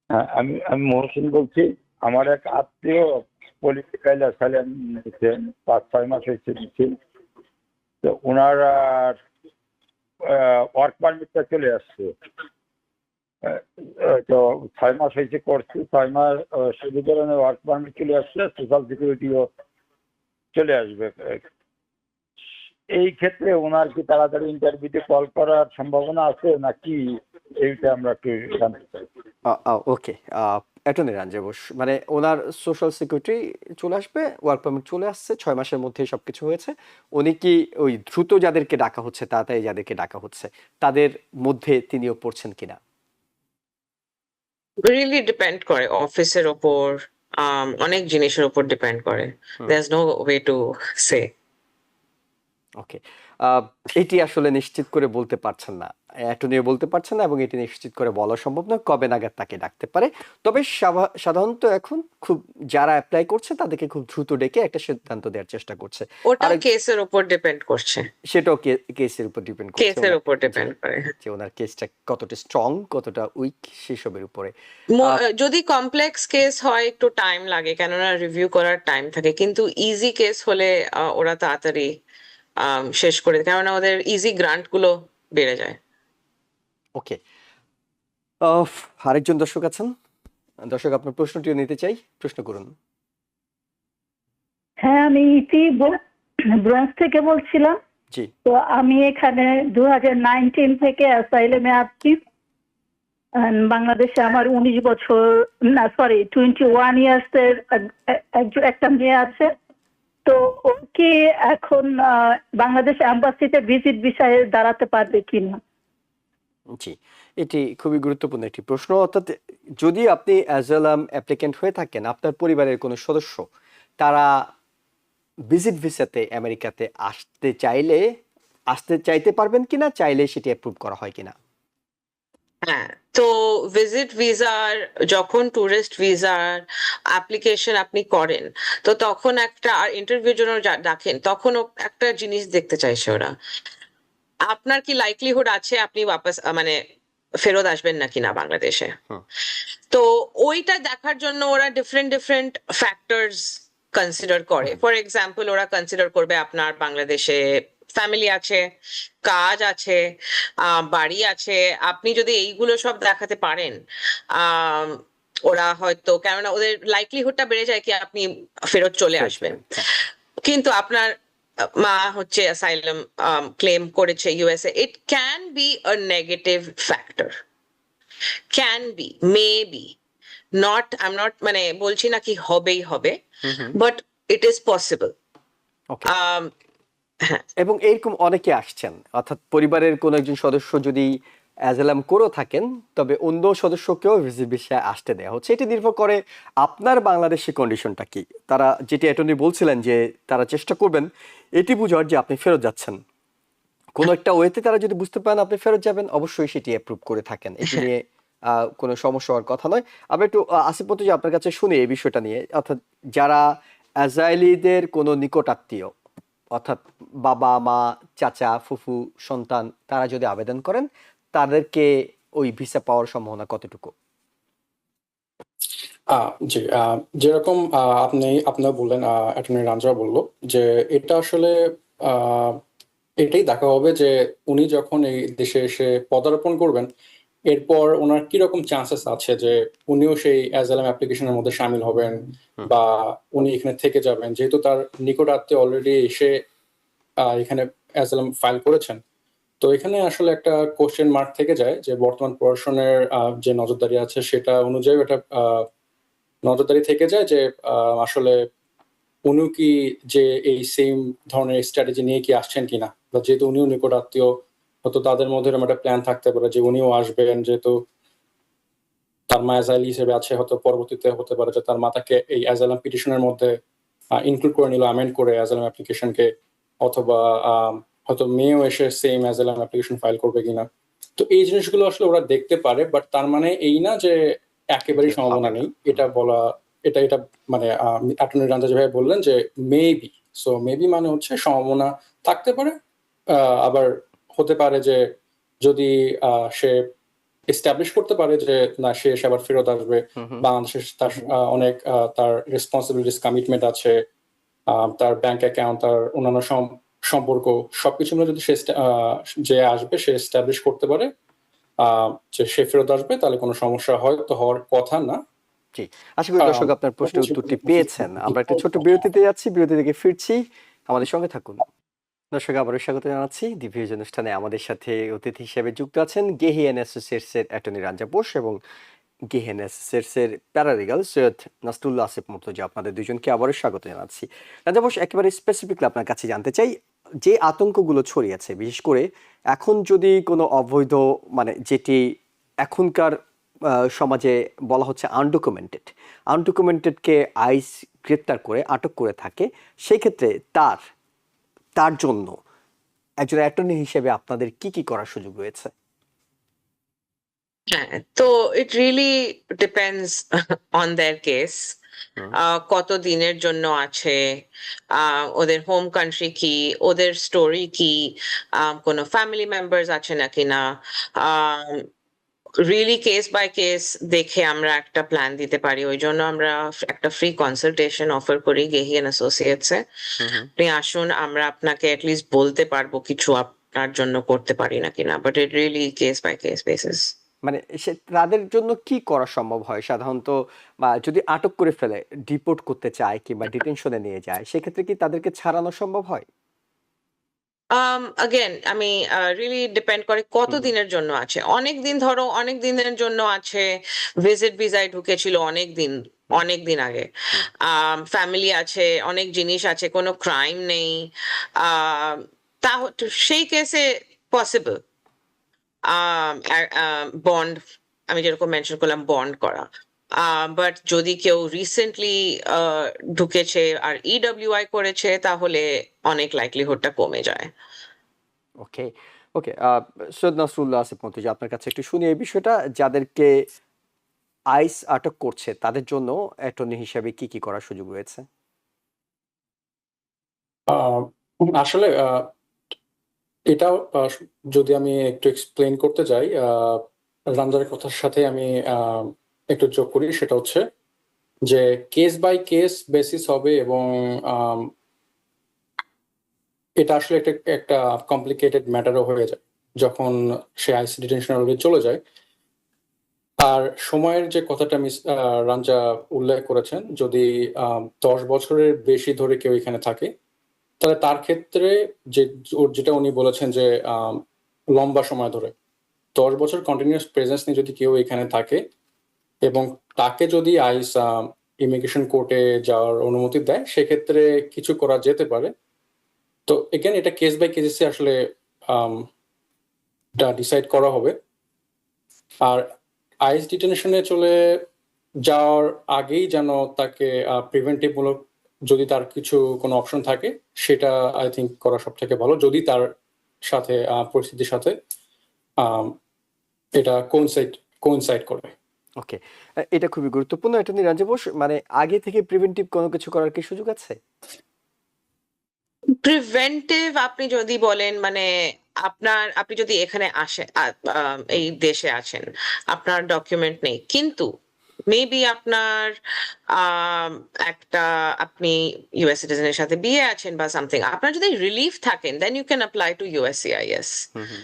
হ্যাঁ, আমি আমি মহসিন বলছি। আমার এক আত্মীয় পলিটিক্যাল অ্যাসাইলাম নিয়েছেন, 5-6 মাস হয়েছে নিচ্ছি। তো ওনার ওয়ার্ক পারমিটটা চলে আসছে। তো 6 মাস হয়েছে করছি, 6 মাস সেই ধরনের ওয়ার্ক পারমিট চলে আসছে, সোশ্যাল সিকিউরিটিও চলে আসবে। এই ক্ষেত্রে ওনার কি তাড়াতাড়ি ইন্টারভিউতে কল করার সম্ভাবনা আছে নাকি, এইটা আমরা একটু জানতে চাই। ওকে, অ্যাটর্নি রাঞ্জে বোস, মানে ওনার সোশ্যাল সিকিউরিটি চলে আসবে, ওয়ার্ক পারমিট চলে আসছে, 6 মাসের মধ্যে সবকিছু হয়েছে। উনি কি ওই দ্রুত যাদেরকে ডাকা হচ্ছে, তাড়াতাড়ি যাদেরকে ডাকা হচ্ছে, তাদের মধ্যে তিনিও পড়ছেন কিনা? রিয়েলি ডিপেন্ড করে অফিসের ওপর, অনেক জিনিসের উপর ডিপেন্ড করে। There is no way to say. Okay, এটি আসলে নিশ্চিত করে বলতে পারছেন না, অ্যাটর্নিও বলতে পারছেন না, এবং এটি নিশ্চিত করে বলা সম্ভব নয় কবে নাগাদ তাকে ডাকতে পারে। তবে সাধারণত এখন খুব যারা অ্যাপ্লাই করছে তাদেরকে খুব দ্রুত ডেকে একটা সিদ্ধান্ত দেওয়ার চেষ্টা করছে। ওটা আরেক কেসের উপর ডিপেন্ড করছে, সেটাও কেসের উপর ডিপেন্ড করছে, কেসের উপর ডিপেন্ড করে। যে ওনার কেসটা কতটা স্ট্রং, কতটা উইক, সেসবের উপরে। যদি কমপ্লেক্স কেস হয় একটু টাইম লাগে, কেননা রিভিউ করার টাইম থাকে, কিন্তু ইজি কেস হলে ওরা তাড়াতাড়ি শেষ করে দেয়, কেননা ওদের ইজি গ্রান্ট গুলো বেড়ে যায়। ওকে, আরেকজন দর্শক আছেন। দর্শক, আপনার প্রশ্নটিও নিতে চাই, প্রশ্ন করুন। হ্যাঁ, আমি ইতি ব্রঞ্জ থেকে বলছিলাম। জি। তো আমি এখানে 2019 থেকে অ্যাসাইলামে আছি। বাংলাদেশে আমার 19 বছর, না সরি 21 ইয়ার্স এর একটা মেয়ে আছে। তো ও কি এখন বাংলাদেশ অ্যাম্বাসিতে ভিজিট বিষয়ে দাঁড়াতে পারবে কিনা? জি, এটি খুবই গুরুত্বপূর্ণ একটি প্রশ্ন। অর্থাৎ যদি আপনি অ্যাজাইলাম অ্যাপ্লিকেন্ট হয়ে থাকেন, আপনার পরিবারের কোনো সদস্য তারা ভিজিট ভিসাতে আমেরিকাতে আসতে চাইতে পারবেন কিনা, চাইলে সেটি অ্যাপ্রুভ করা হয় কিনা? হ্যাঁ, তো ভিজিট ভিসার, যখন ট্যুরিস্ট ভিসার অ্যাপ্লিকেশন আপনি করেন, তো তখন একটা ইন্টারভিউর জন্য ডাকেন, তখন একটা জিনিস দেখতে চাইছে ওরা, আপনার কি লাইকলিহুড আছে আপনি ওয়াপাস মানে ফেরত আসবেন নাকি না বাংলাদেশে। হুম। তো ওইটা দেখার জন্য ওরা ডিফারেন্ট ডিফারেন্ট ফ্যাক্টরস কনসিডার করে। ফর এক্সাম্পল, ওরা কনসিডার করবে আপনার বাংলাদেশে ফ্যামিলি আছে, কাজ আছে, বাড়ি আছে। আপনি যদি এইগুলো সব দেখাতে পারেন, আম, ওরা হয়তো, কেননা ওদের লাইকলিহুডটা বেড়ে যায় কি আপনি ফেরত চলে আসবেন। হ্যাঁ। কিন্তু আপনার মা হচ্ছে অ্যাসাইলাম ক্লেম করেছে USA, it can be a negative factor, can be, may be, not, I am not, মানে বলছি না কি হবেই হবে, hmm hmm. But it is possible. Okay, এবং এরকম অনেকে আসছেন, অর্থাৎ পরিবারের কোনো একজন সদস্য যদি অ্যাজাইলাম করেও থাকেন, তবে অন্য সদস্যকেও ভিজিট ভিসায় আসতে দেওয়া হচ্ছে। এটি নির্ভর করে আপনার বাংলাদেশি কন্ডিশনটা কি। তারা যেটি অ্যাটর্নি বলছিলেন যে তারা চেষ্টা করবেন এটি বোঝার যে আপনি ফেরত যাচ্ছেন, কোনো একটা ওয়েতে তারা যদি বুঝতে পারেন আপনি ফেরত যাবেন, অবশ্যই সেটি অ্যাপ্রুভ করে থাকেন। এটি নিয়ে কোনো সমস্যা হওয়ার কথা নয়। আমরা একটু আসিফ মন্ত্রী আপনার কাছে শুনি এই বিষয়টা নিয়ে, অর্থাৎ যারা আজরাইলিদের কোনো নিকট আত্মীয়, অর্থাৎ বাবা মা চাচা ফুফু সন্তান, তারা যদি আবেদন করেন তাদেরকে ওই ভিসা পাওয়ার সম্ভাবনা কতটুকু? জি, যেরকম আপনারা বললেন, অ্যাটর্নি রাঞ্জা বলল যে এটা আসলে আহ, এটাই দেখা হবে যে উনি যখন এই দেশে এসে পদার্পণ করবেন, এরপর ওনার কিরকম চান্সেস আছে যে উনিও সেই অ্যাজাইলাম অ্যাপ্লিকেশনের মধ্যে সামিল হবেন, হুম। বা উনি এখানে থেকে যাবেন, যেহেতু তার নিকট আত্মীয় অলরেডি এসে এখানে অ্যাজাইলাম ফাইল করেছেন। তো এখানে আসলে একটা কোশ্চেন মার্ক থেকে যায় যে বর্তমান প্রশাসনের যে নজরদারি আছে সেটা অনুযায়ী এটা নজরদারি থেকে যায় যে আসলে উনিও কি যে এই সেম ধরনের স্ট্র্যাটেজি নিয়ে কি আসছেন কিনা, বা যেহেতু উনিও নিকট আত্মীয়, হয়তো তাদের মধ্যে এরকম একটা প্ল্যান থাকতে পারে যে উনিও আসবেন, যেহেতু তার মা অ্যাজাইলি হিসেবে আছে, হয়তো পরবর্তীতে হতে পারে যে তার মাতাকে এই অ্যাজাইলাম পিটিশনের মধ্যে ইনক্লুড করে নিল, অ্যামেন্ড করে অ্যাজাইলাম অ্যাপ্লিকেশনকে, অথবা হয়তো মেয়েও এসে সেম অ্যাজাইলাম অ্যাপ্লিকেশন ফাইল করবে কিনা। তো এই জিনিসগুলো আসলে ওরা দেখতে পারে, বাট তার মানে এই না যে একেবারেই যে সম্ভাবনা হবে না। নেই এটা বলা। এটা মানে অ্যাটর্নি রাঞ্জা যেভাবে বললেন যে মেবি, সো মেবি মানে হচ্ছে সম্ভাবনা থাকতে পারে। আবার হতে পারে যে যদি সে এস্টাবলিশ করতে পারে যে না, সে এসে আবার ফেরত আসবে, হুম হুম। বাংলাদেশের তার অনেক তার রেসপন্সিবিলিটিস কমিটমেন্ট আছে, তার ব্যাংক অ্যাকাউন্ট, তার অন্যান্য সম্পর্ক সবকিছু মিলে যদি সে যে আসবে সে এস্টাবলিশ করতে পারে যে সে ফেরত আসবে, তাহলে কোনো সমস্যা হয়তো হওয়ার কথা না। জি, আশা করি দর্শক আপনার প্রশ্নের উত্তরটি পেয়েছেন। আমরা একটা ছোট্ট বিরতিতে যাচ্ছি, বিরতি থেকে ফিরছি, আমাদের সঙ্গে থাকুন। দর্শক আবারও স্বাগত জানাচ্ছি দিভিউজ অনুষ্ঠানে। আমাদের সাথে অতিথি হিসেবে যুক্ত আছেন গেহি অ্যান্ড অ্যাসোসিয়েটস এর অ্যাটর্নি রাঞ্জা বোস এবং গেহি অ্যান্ড অ্যাসোসিয়েটস এর প্যারালিগাল সৈয়দ নাসরুল্লাহ আসিফ মুর্তজা। আপনাদের দুজনকে আবারও স্বাগত জানাচ্ছি। রাঞ্জা বোস, একেবারে স্পেসিফিকলি আপনার কাছে জানতে চাই, যে আতঙ্কগুলো ছড়িয়েছে, বিশেষ করে এখন যদি কোনো অবৈধ, মানে যেটি এখনকার সমাজে বলা হচ্ছে আনডকুমেন্টেডকে আইস গ্রেপ্তার করে আটক করে থাকে, সেই ক্ষেত্রে তার তার জন্য একজন অ্যাটর্নি হিসেবে আপনাদের কি কি করার সুযোগ রয়েছে? হ্যাঁ, তো it really depends on their case. Hmm. কত দিনের জন্য আছে, ওদের হোম কান্ট্রি কি, ওদের স্টোরি কি, কোনো ফ্যামিলি মেম্বার্স আছে নাকি না, রিয়েলি কেস বাই কেস দেখে আমরা একটা প্ল্যান দিতে পারি। ওই জন্য আমরা একটা ফ্রি কনসালটেশন অফার করি গেহি অ্যান্ড অ্যাসোসিয়েটস এ। হুম হুম। আপনি আসুন, আমরা আপনাকে অ্যাটলিস্ট বলতে পারবো কিছু আপনার জন্য করতে পারি নাকি না, but it really case by case basis. মানে তাদের জন্য কি করা সম্ভব হয় সাধারণত, বা যদি আটক করে ফেলে, ডিপোর্ট করতে চায় কিংবা ডিটেনশনে নিয়ে যায়, সেক্ষেত্রে কি তাদেরকে ছাড়ানো সম্ভব হয়? again আমি রিয়েলি ডিপেন্ড করে কত হুম হুম। দিনের জন্য আছে। অনেক দিন, ধরো অনেক দিনের জন্য আছে, ভিজিট ভিসায় ঢুকেছিল অনেক দিন আগে, হুম। ফ্যামিলি আছে, অনেক জিনিস আছে, কোনো ক্রাইম নেই, আহ তা সেই কেসে পসিবল বন্ড, আমি যেরকম মেনশন করলাম, বন্ড করা। বাট যদি কেউ রিসেন্টলি ঢুকেছে আর ইডব্লিউআই করেছে, তাহলে অনেক লাইকলিহুডটা কমে যায়। ওকে, ওকে। সৈয়দ নাসরুল্লাহ আসিফ মুর্তজা, আপনার কাছে একটু শুনি এই বিষয়টা, যাদেরকে আইস আটক করছে তাদের জন্য অ্যাটর্নি হিসেবে কি কি করার সুযোগ রয়েছে? আহ, আসলে এটাও যদি আমি একটু এক্সপ্লেন করতে যাই, রামজানের কথার সাথে আমি একটু যোগ করি, সেটা হচ্ছে যে কেস বাই কেস বেসিস হবে, এবং এটা আসলে একটা একটা কমপ্লিকেটেড ম্যাটারও হয়ে যায় যখন সে আইসি ডিটেনশন চলে যায়। আর সময়ের যে কথাটা মিস রাঞ্জা উল্লেখ করেছেন, যদি 10 বছরের বেশি ধরে কেউ এখানে থাকে, তাহলে তার ক্ষেত্রে যে যেটা উনি বলেছেন যে লম্বা সময় ধরে 10 বছর কন্টিনিউয়াস প্রেজেন্স নিয়ে যদি কেউ এখানে থাকে, এবং তাকে যদি আইস ইমিগ্রেশন কোর্টে যাওয়ার অনুমতি দেয়, সেক্ষেত্রে কিছু করা যেতে পারে। তো এখানে এটা কেস বাই কেসে আসলে ডিসাইড করা হবে। আর আইস ডিটেনশনে চলে যাওয়ার আগেই যেন তাকে প্রিভেন্টিভ মূলক, যদি তার কিছু কোনো অপশন থাকে, সেটা আই থিঙ্ক করা সব থেকে ভালো, যদি তার সাথে পরিস্থিতির সাথে আম, এটা কোইনসাইড করে। ওকে, এটা খুবই গুরুত্বপূর্ণ। অ্যাটর্নি রাঞ্জু বোস, মানে আগে থেকে প্রিভেন্টিভ কোনো কিছু করার কি সুযোগ আছে? প্রিভেন্টিভ আপনি যদি বলেন মানে আপনি যদি এখানে আসেন এই দেশে আছেন, আপনার ডকুমেন্ট নেই, কিন্তু মেবি আপনার আম, একটা আপনি ইউএস সিটিজেনের সাথে বিয়ে আছেন বা সামথিং, আপনার যদি রিলিফ থাকেন then you can apply to USCIS. Hmm hmm.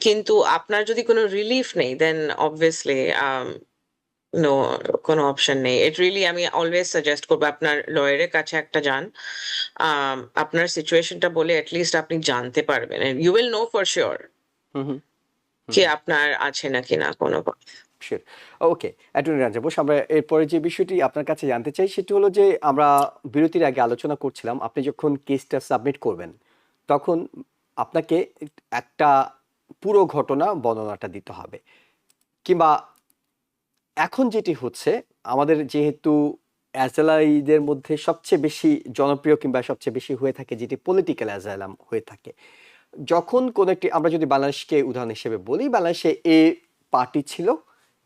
কিন্তু আপনার যদি কোনো রিলিফ নেই দেন অবভিয়াসলি নো, কোনো অপশন নেই। ইট রিয়েলি আমি অলওয়েজ সাজেস্ট করবো আপনার লয়ারের কাছে একটা যান। আপনার সিচুয়েশনটা বলে অ্যাটলিস্ট আপনি জানতে পারবেন, you will know for sure hmm hmm. কি আপনার আছে নাকি না কোনো। Sure. Okay, attorney Ranju Bose, আমরা এরপরে যে বিষয়টি আপনার কাছে জানতে চাই সেটি হলো যে আমরা বিরতির আগে আলোচনা করছিলাম, আপনি যখন কেসটা সাবমিট করবেন তখন আপনাকে একটা পুরো ঘটনা বর্ণনাটা দিতে হবে, কিংবা এখন যেটি হচ্ছে আমাদের যেহেতু অ্যাজালাইদের মধ্যে সবচেয়ে বেশি জনপ্রিয় কিংবা সবচেয়ে বেশি হয়ে থাকে যেটি পলিটিক্যাল অ্যাজাইলাম হয়ে থাকে, যখন কোনো একটি, আমরা যদি বাংলাদেশকে উদাহরণ হিসেবে বলি, বাংলাদেশে এ পার্টি ছিল,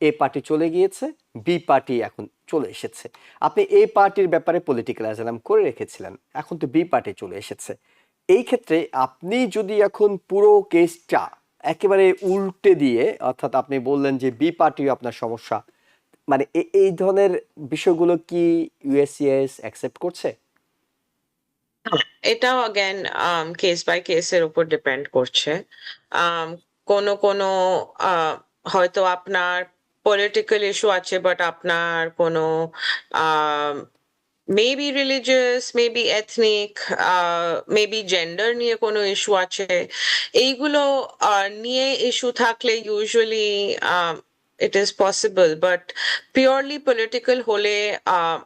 এ পার্টি চলে গিয়েছে, বি পার্টি এখন চলে এসেছে। আপনি এ পার্টির ব্যাপারে পলিটিক্যাল অ্যাজাইলাম করে রেখেছিলেন, এখন তো বি পার্টি চলে এসেছে। এই ক্ষেত্রে আপনি যদি এখন পুরো কেসটা একেবারে উল্টে দিয়ে, অর্থাৎ আপনি বললেন যে বি পার্টিও আপনার সমস্যা, মানে এই ধরনের বিষয়গুলো কি ইউএসসিআইএস অ্যাকসেপ্ট করছে? এটাও অ্যাগেন কেস বাই কেসের উপর ডিপেন্ড করছে। আম, কোনো হয়তো আপনার পলিটিক্যাল ইস্যু আছে বাট আপনার কোনো maybe religious, maybe ethnic, maybe gender নিয়ে কোনো ইস্যু আছে, এইগুলো নিয়ে ইস্যু থাকলে usually it is possible, but purely political হলে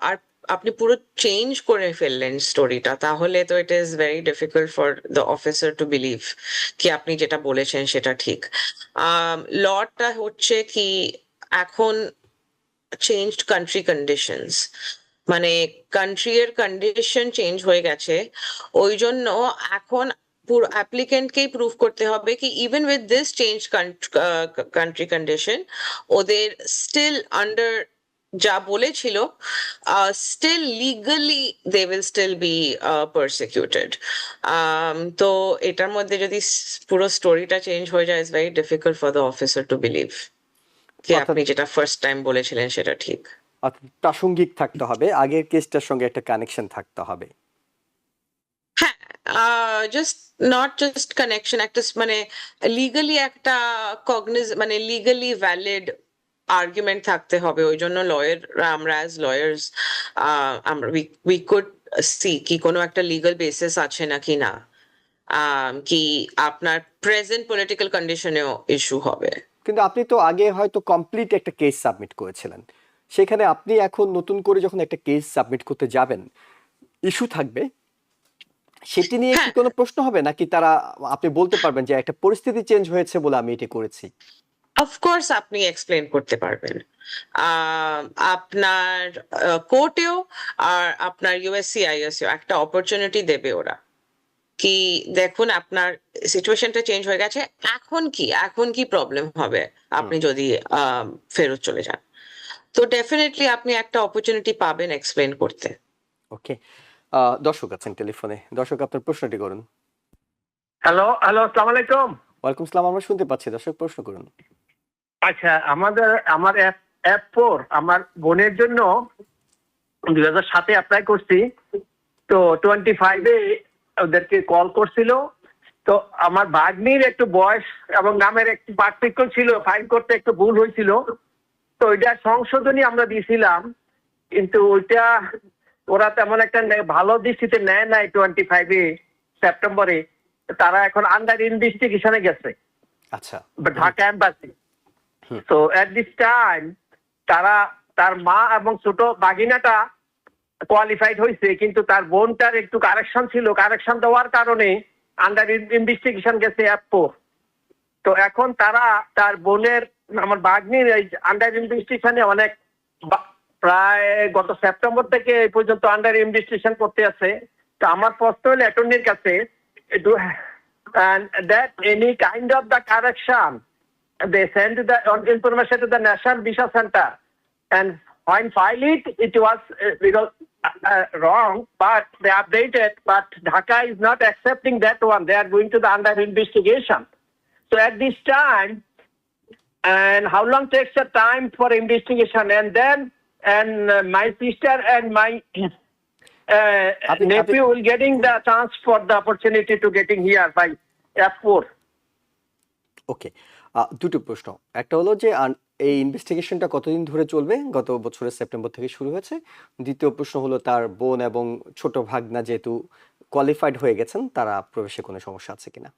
আর আপনি পুরো চেঞ্জ করে ফেললেন স্টোরিটা, তাহলে তো it is very difficult for the officer to believe কি আপনি যেটা বলেছেন সেটা ঠিক। লটা হচ্ছে কি এখন চেঞ্জড কান্ট্রি কন্ডিশনস, মানে কান্ট্রি এর কন্ডিশন চেঞ্জ হয়ে গেছে, ওই জন্য এখন পুরো অ্যাপ্লিকেন্টকেই প্রুভ করতে হবে কি even with this change country condition ওদের স্টিল আন্ডার যা বলেছিল still legally they will still be persecuted. তো এটার মধ্যে যদি পুরো স্টোরিটা চেঞ্জ হয়ে যায়, it's very difficult for the officer to believe কি অর্থাৎ আপনি যেটা ফার্স্ট টাইম বলেছিলেন সেটা ঠিক। অর্থাৎ প্রাসঙ্গিক থাকতে হবে, আগের কেসটার সঙ্গে একটা কানেকশন থাকতে হবে। হ্যাঁ, জাস্ট নট জাস্ট কানেকশন, একটা মানে লিগালি একটা মানে লিগালি ভ্যালিড আর্গুমেন্ট থাকতে হবে। ওই জন্য আমরা অ্যাজ লয়ার্স আমরা উই কুড সি কি কোনো একটা লিগাল বেসিস আছে নাকি না, কি আপনার প্রেজেন্ট পলিটিক্যাল কন্ডিশনেও ইস্যু হবে। কিন্তু আপনি তো আগে হয়তো কমপ্লিট একটা কেস সাবমিট করেছিলেন, সেখানে আপনি এখন নতুন করে যখন একটা কেস সাবমিট করতে যাবেন, ইস্যু থাকবে, সেটি নিয়ে কি হ্যাঁ, কোনো প্রশ্ন হবে নাকি তারা, আপনি বলতে পারবেন যে একটা পরিস্থিতি চেঞ্জ হয়েছে বলে আমি এটা করেছি? অফকোর্স আপনি এক্সপ্লেন করতে পারবেন। আহ, আপনার কোর্টেও আর আপনার ইউএসসিআইএসও একটা অপরচুনিটি দেবে ওরা কি দেখুন আপনার সিচুয়েশনটা চেঞ্জ হয়ে গেছে, এখন কি প্রবলেম হবে হুম। আপনি যদি ফেরত চলে যান। তো ডেফিনেটলি আপনি একটা অপরচুনিটি পাবেন এক্সপ্লেন করতে। ওকে, দর্শক আছেন টেলিফোনে, দর্শক আপনার প্রশ্নটি করুন। হ্যালো হ্যালো, আসসালামু আলাইকুম। ওয়ালাইকুম সালাম, আমরা শুনতে পাচ্ছি, দর্শক প্রশ্ন করুন। আচ্ছা, আমার F4 আমার বোনের জন্য 2007-এ অ্যাপ্লাই করছি, তো 25-এ ওদেরকে কল করছিল। তো আমার ভাগ্নির একটু বয়স এবং নামের একটু পার্থক্য ছিল, ফাইল করতে একটু ভুল হয়েছিল, তো ওইটা সংশোধনী আমরা দিয়েছিলাম, কিন্তু ওইটা ওরা তেমন একটা ভালো দৃষ্টিতে নেয় নাই। 25-এ সেপ্টেম্বরে তারা এখন আন্ডার ইনভেস্টিগেশনে গেছে আচ্ছা। ঢাকা এম্বাসি। হুম। তো এট দিস টাইম তার মা এবং ছোট বাগিনাটা কোয়ালিফাইড হয়েছে, কিন্তু তার বোনটার একটু কারেকশন ছিল, কারেকশন দেওয়ার কারণে আন্ডার ইনভেস্টিগেশন গেছে F4। তো এখন তার বোনের, আমার বাগনির এই আন্ডার ইনভেস্টিগেশনে অনেক প্রায় গত সেপ্টেম্বর থেকে এই পর্যন্ত আন্ডার ইনভেস্টিগেশন করতে আছে। তো আমার প্রশ্ন হলো অ্যাটর্নির কাছে, and that any kind of the correction, they send the information to the National Visa Center, and when file it was because wrong, but they updated, but Dhaka is not accepting that one. They are going to the under investigation. So at this time, and how long takes the time for investigation, and then my sister and my nephew will getting the chance for the opportunity to getting here by F4. ওকে, দুটো প্রশ্ন। একটা হলো যে এই ইনভেস্টিগেশনটা কতদিন ধরে চলবে? গত বছরের সেপ্টেম্বর থেকে শুরু হয়েছে। দ্বিতীয় প্রশ্ন হলো তার বোন এবং ছোট ভাগনা যেহেতু কোয়ালিফাইড হয়ে গেছেন, তারা প্রবেশে কোনো সমস্যা আছে কিনা?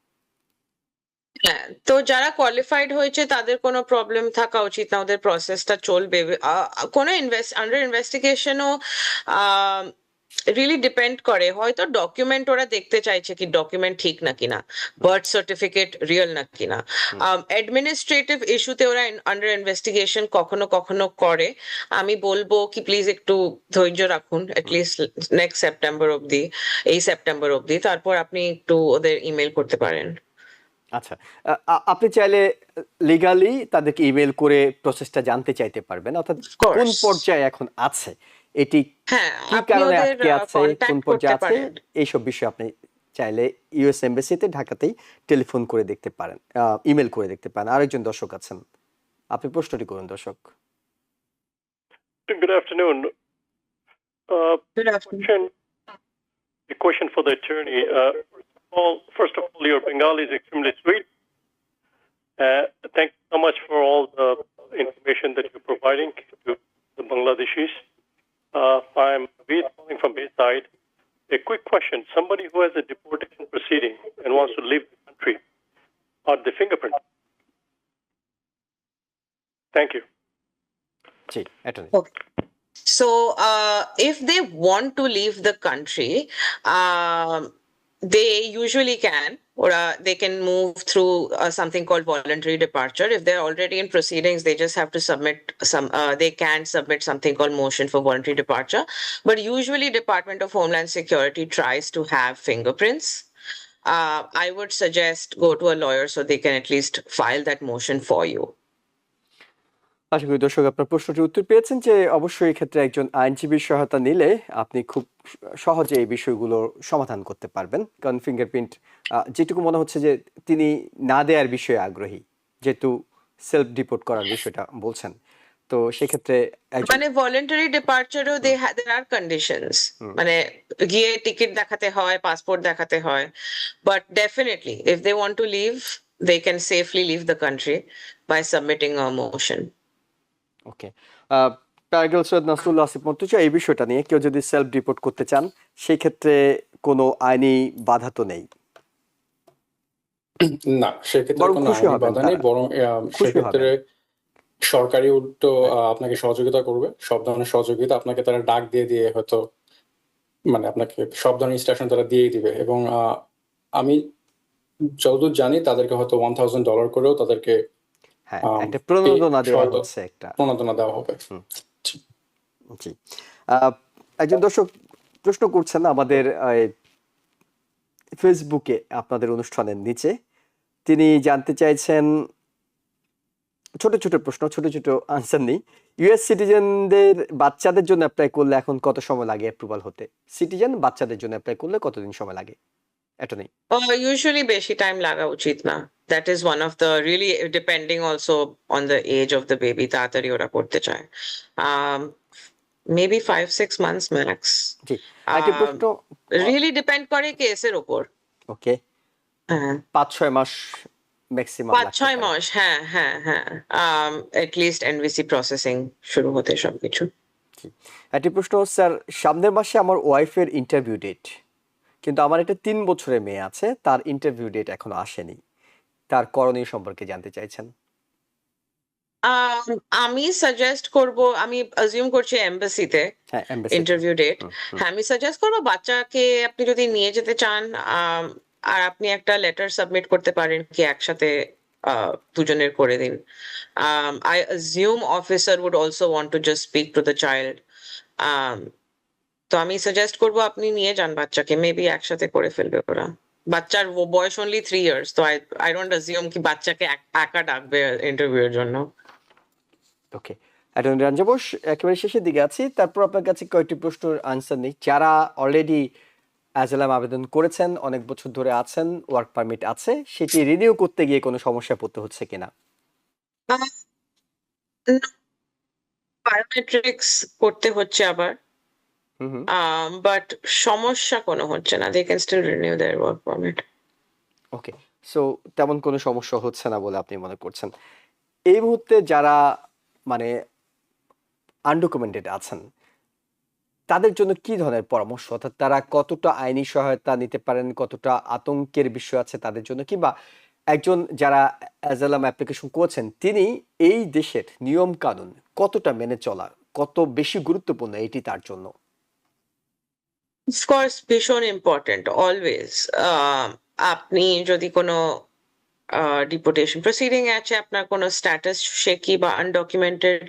হ্যাঁ, তো যারা কোয়ালিফাইড হয়েছে তাদের কোনো প্রবলেম থাকা উচিত না, ওদের প্রসেসটা চলবে। কোনো আন্ডার ইনভেস্টিগেশনও রিয়েলি ডিপেন্ড করে, হয়তো ডকুমেন্ট ওরা দেখতে চাইছে কি ডকুমেন্ট ঠিক না কিনা, বার্থ সার্টিফিকেট রিয়েল না কিনা। অ্যাডমিনিস্ট্রেটিভ ইস্যুতে ওরা আন্ডার ইনভেস্টিগেশন কখনো কখনো করে। আমি বলবো কি প্লিজ একটু ধৈর্য রাখুন, অ্যাটলিস্ট নেক্সট সেপ্টেম্বর অবধি, এই সেপ্টেম্বর অবধি, তারপর আপনি একটু ওদের ইমেল করতে পারেন। আচ্ছা, আপনি চাইলে লিগালি তাদেরকে ইমেল করে প্রসেসটা জানতে চাইতে পারবেন, অর্থাৎ কোন পর্যায়ে এখন আছে, এটি হ্যাঁ, কি আপনি কারণে ওদের আটকে আছে, কোন কন্ট্যাক্ট পর্যায়ে করতে আছে, পারেন। এইসব বিষয়ে আপনি চাইলে ইউএস এমবাসিতে ঢাকাতেই টেলিফোন করে দেখতে পারেন, ইমেল করে দেখতে পারেন। আরেকজন দর্শক আছেন, আপনি প্রশ্নটি করুন দর্শক। Good afternoon. Good afternoon. A question for the attorney. First of all, your Bengali is extremely sweet. Thank you so much for all the information that you're providing to the Bangladeshis. I'm Veed calling from Bayside. A quick question. Somebody who has a deportation proceeding and wants to leave the country, are the fingerprint? Thank you. G, attorney. Okay. So, if they want to leave the country, they usually can, or they can move through something called voluntary departure. If they're already in proceedings, they just have to submit they can submit something called motion for voluntary departure. But usually Department of Homeland Security tries to have fingerprints. I would suggest go to a lawyer so they can at least file that motion for you. আশা করি দর্শক আপনার প্রশ্নটির উত্তর পেয়েছেন, যে অবশ্যই এই ক্ষেত্রে একজন আইনজীবীর সহায়তা নিলে আপনি খুব সহজে এই বিষয়গুলোর সমাধান করতে পারবেন। কারণ ফিঙ্গারপ্রিন্ট যেটুকু মনে হচ্ছে যে তিনি না দেওয়ার বিষয়ে আগ্রহী, যেহেতু সেলফ ডিপোর্ট করার বিষয়টা বলছেন, তো সেক্ষেত্রে মানে ভলান্টারি ডিপার্চারও there are conditions, মানে গিয়ে টিকিট দেখাতে হয়, পাসপোর্ট দেখাতে হয়, but definitely if they want to leave, they can safely leave the country by submitting a motion. Okay, paragraph Syed Nasrullah Asif Murtaza, এই বিষয়টা নিয়ে কেউ যদি সেলফ ডিপোর্ট করতে চান সেই ক্ষেত্রে কোনো আইনি বাধা তো নেই? না, সেক্ষেত্রে বরং কোনো খুশি আইনি হবেন বাধা নেই, তারা। বরং খুশি সেক্ষেত্রে হবেন। সরকারি উল্টো আপনাকে সহযোগিতা করবে, সব ধরনের সহযোগিতা আপনাকে তারা ডাক দিয়ে হয়তো মানে আপনাকে সব ধরনের ইনস্ট্রাকশন তারা দিয়েই দিবে। এবং আমি যতদূর জানি তাদেরকে হয়তো $1,000 করেও তাদেরকে হ্যাঁ, একটা প্রণোদনা দেওয়া সহায়তা হচ্ছে, একটা প্রণোদনা দেওয়া হবে। জি। একজন দর্শক প্রশ্ন করছেন আমাদের ফেসবুকে আপনাদের অনুষ্ঠানের নিচে, তিনি জানতে চাইছেন, ছোট ছোট প্রশ্ন, ছোট ছোট আনসার নেই। ইউএস সিটিজেনদের বাচ্চাদের জন্য অ্যাপ্লাই করলে এখন কত সময় লাগে অ্যাপ্রুভাল হতে? সিটিজেন বাচ্চাদের জন্য অ্যাপ্লাই করলে কতদিন সময় লাগে? এটা নেই। Usually বেশি টাইম লাগা উচিত না। That is one of the really, depending also on the age of the baby, তাড়াতাড়ি ওরা করতে চায়। Maybe 5-6 months max. জি, একটা প্রশ্ন। Really depend করে কেসের উপর। ওকে, হ্যাঁ, 5-6 মাস ম্যাক্সিমাম 5-6 মাস, হ্যাঁ হ্যাঁ হ্যাঁ, at least NVC প্রসেসিং শুরু হতে সবকিছু। একটি প্রশ্ন, স্যার সামনের মাসে আমার ওয়াইফের ইন্টারভিউ ডেট, কিন্তু আমার একটা 3 বছরের মেয়ে আছে, তার ইন্টারভিউ ডেট এখনো আসেনি, তার করণীয় সম্পর্কে জানতে চাইছেন। আমি সাজেস্ট করব, আমি অ্যাজিউম করছি এমবাসিতে হ্যাঁ, ইন্টারভিউ ডেট। হ্যাঁ, আমি সাজেস্ট করবো বাচ্চাকে আপনি যদি নিয়ে যেতে চান, আর আপনি একটা লেটার সাবমিট করতে পারেন কি একসাথে দুজনের করে দিন। I assume officer would also want to just speak to the child. তো আমি সাজেস্ট করবো আপনি নিয়ে যান বাচ্চাকে, মেবি একসাথে করে ফেলবে ওরা, বাচ্চার বয়স অনলি 3 ইয়ার্স, তো আই ডোন্ট অ্যাজিউম কি বাচ্চাকে একা ডাকবে ইন্টারভিউয়ের জন্য। ওকে, অ্যাটর্নি রঞ্জা বোস, একেবারে শেষের দিকে আছি, তারপর আপনার কাছে কয়েকটি প্রশ্নের আনসার নেই। যারা অলরেডি অ্যাজাইলাম আবেদন করেছেন, অনেক বছর ধরে আছেন, ওয়ার্ক পারমিট আছে, সেটি রিনিউ করতে গিয়ে কোনো সমস্যায় পড়তে হচ্ছে কিনা? বায়োমেট্রিক্স করতে হচ্ছে আবার, হুম হুম। বাট সমস্যা কোনো হচ্ছে না, they can still renew their work permit. Okay, so তেমন কোনো সমস্যা হচ্ছে না বলে আপনি মনে করছেন। এই মুহূর্তে যারা মানে আনডকুমেন্টেড আছেন, তাদের জন্য কি ধরনের পরামর্শ, অর্থাৎ তারা কতটা আইনি সহায়তা নিতে পারেন, কতটা আতঙ্কের বিষয় আছে তাদের জন্য, কিংবা একজন যারা অ্যাজাইলাম অ্যাপ্লিকেশন করেছেন তিনি এই দেশের নিয়ম কানুন কতটা মেনে চলা কত বেশি গুরুত্বপূর্ণ এটি তার জন্য? অফকোর্স ভীষণ ইম্পর্টেন্ট অলওয়েজ। আপনি যদি কোনো ডিপোর্টেশন প্রসিডিং আছে, আপনার কোনো স্ট্যাটাস শেকি বা আনডকুমেন্টেড,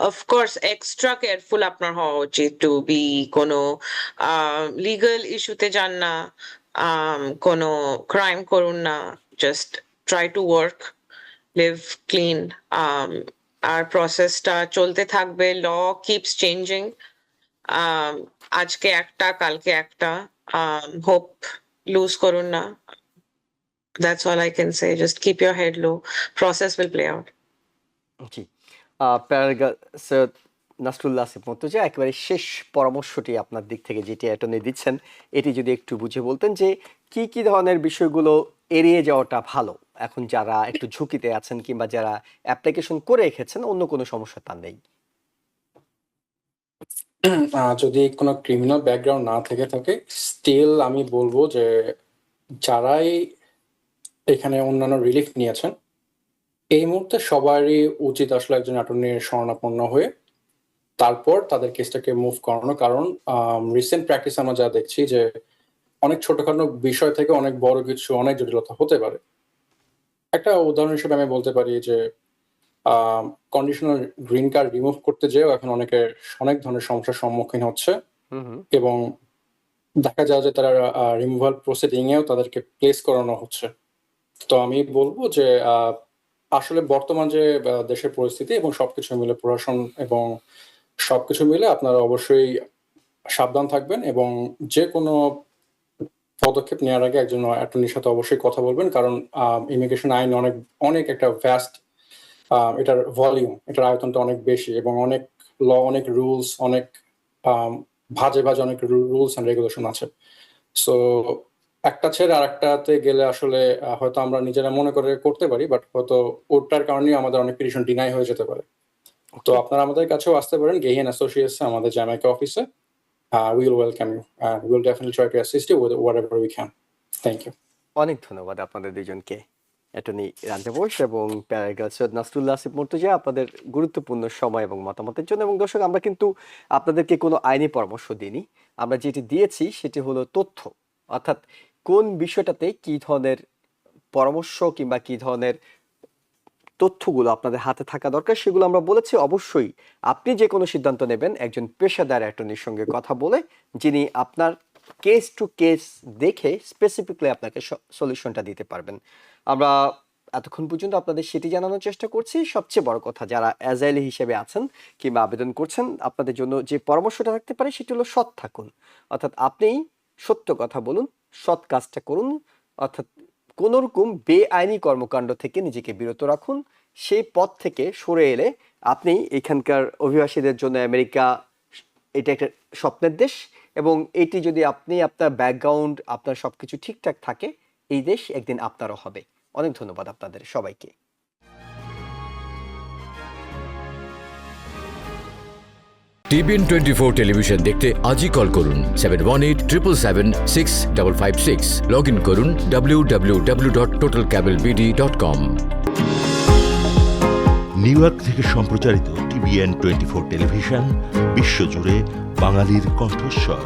অফকোর্স এক্সট্রা কেয়ারফুল আপনার হওয়া উচিত টু বি কোনো লিগাল ইস্যুতে যান না, কোনো ক্রাইম করুন না, just try to work, live clean. আর প্রসেসটা চলতে থাকবে, ল কিপস চেঞ্জিং, আজকে একটা কালকে একটা, হোপ লুজ করুন না। That's all I can say. Just keep your head low. Process will play out. জি, প্যারাগ্রাফ সৈয়দ নাসরুল্লাহ আসিফ মর্তুজা, একেবারে শেষ পরামর্শটি আপনার দিক থেকে যেটি অ্যাটর্নি দিচ্ছেন, এটি যদি একটু বুঝে বলতেন যে কি কি ধরনের বিষয়গুলো এড়িয়ে যাওয়াটা ভালো, এখন যারা একটু ঝুঁকিতে আছেন কিংবা যারা অ্যাপ্লিকেশন করে রেখেছেন, অন্য কোনো সমস্যা তার নেই। যদি কোনো ক্রিমিনাল ব্যাকগ্রাউন্ড না থেকে থাকে, স্টিল আমি বলবো যে যারাই এখানে অন্যান্য রিলিফ নিয়েছেন, এই মুহূর্তে সবারই উচিত আসলে একজন অ্যাটর্নির শরণাপন্ন হয়ে তারপর তাদের কেসটাকে মুভ করানো। কারণ রিসেন্ট প্র্যাকটিস আমরা যা দেখছি যে অনেক ছোটখাটো বিষয় থেকে অনেক বড় কিছু, অনেক জটিলতা হতে পারে। একটা উদাহরণ হিসেবে আমি বলতে পারি যে কন্ডিশনাল গ্রিন কার্ড রিমুভ করতে যেও এখন অনেক ধরনের সমস্যার সম্মুখীন হচ্ছে, এবং দেখা যায় যে তারা রিমুভাল প্রসিডিং এও তাদেরকে প্লেস করানো হচ্ছে। তো আমি বলবো যে আসলে বর্তমান যে দেশের পরিস্থিতি এবং সবকিছু মিলে, প্রশাসন এবং সবকিছু মিলে আপনারা অবশ্যই সাবধান থাকবেন, এবং যে কোনো পদক্ষেপ নেওয়ার আগে একজন অ্যাটর্নির সাথে অবশ্যই কথা বলবেন। কারণ ইমিগ্রেশন আইন অনেক একটা ভ্যাস্ট, এটার ভলিউম, এটার আয়তনটা অনেক বেশি, এবং অনেক ল, অনেক রুলস, অনেক ভাজে অনেক রুলস অ্যান্ড রেগুলেশন আছে। সো একটা ছেড়ে আরেকটাতে গেলে আসলে হয়তো আমরা নিজেরা মনে করে করতে পারি, বাট হয়তো ওটার কারণেই আমাদের অনেক পিটিশন ডিনাই হয়ে যেতে পারে। তো আপনারা আমাদের কাছেও আসতে পারেন, গেহি অ্যান্ড অ্যাসোসিয়েটস আমাদের জ্যামাইকা অফিসে। We will welcome you and we will definitely try to assist you with whatever we can. Thank you. অনেক ধন্যবাদ আপনাদের দুজনকে, অ্যাটর্নি রঞ্জা বোস এবং প্যারাগ্রাফ সৈয়দ নাসরুল্লাহ আসিফ মর্তুজা, আপনাদের গুরুত্বপূর্ণ সময় এবং মতামতের জন্য। এবং দর্শক, আমরা কিন্তু আপনাদেরকে কোনো আইনি পরামর্শ দিইনি, আমরা যেটি দিয়েছি সেটি হলো তথ্য, অর্থাৎ কোন বিষয়টাতে কি ধরনের পরামর্শ কিংবা কি ধরনের তথ্যগুলো আপনাদের হাতে থাকা দরকার সেগুলো আমরা বলেছি। অবশ্যই আপনি যে কোনো সিদ্ধান্ত নেবেন একজন পেশাদার অ্যাটর্নির সঙ্গে কথা বলে, যিনি আপনার কেস টু কেস দেখে স্পেসিফিকলি আপনাকে সলিউশনটা দিতে পারবেন। আমরা এতক্ষণ পর্যন্ত আপনাদের সেটি জানানোর চেষ্টা করছি। সবচেয়ে বড় কথা, যারা অ্যাজাইলি হিসেবে আছেন কিংবা আবেদন করছেন, আপনাদের জন্য যে পরামর্শটা থাকতে পারে সেটি হলো সৎ থাকুন, অর্থাৎ আপনি সত্য কথা বলুন, সৎ কাজটা করুন, অর্থাৎ কোনো রকম বেআইনি কর্মকাণ্ড থেকে নিজেকে বিরত রাখুন। সেই পথ থেকে সরে এলে আপনি এখানকার অভিবাসীদের জন্য আমেরিকা এটা একটা স্বপ্নের দেশ, এবং এটি যদি আপনি আপনার ব্যাকগ্রাউন্ড, আপনার সবকিছু ঠিকঠাক থাকে, এই দেশ একদিন আপনারও হবে। অনেক ধন্যবাদ আপনাদের সবাইকে। TBN 24 টেলিভিশন দেখতে আজই কল করুন 7187776556। লগ ইন করুন www.totalcablebd.com। নিউ ইয়র্ক থেকে সম্প্রচারিত TBN 24 টেলিভিশন বিশ্বজুড়ে বাঙালির কণ্ঠস্বর।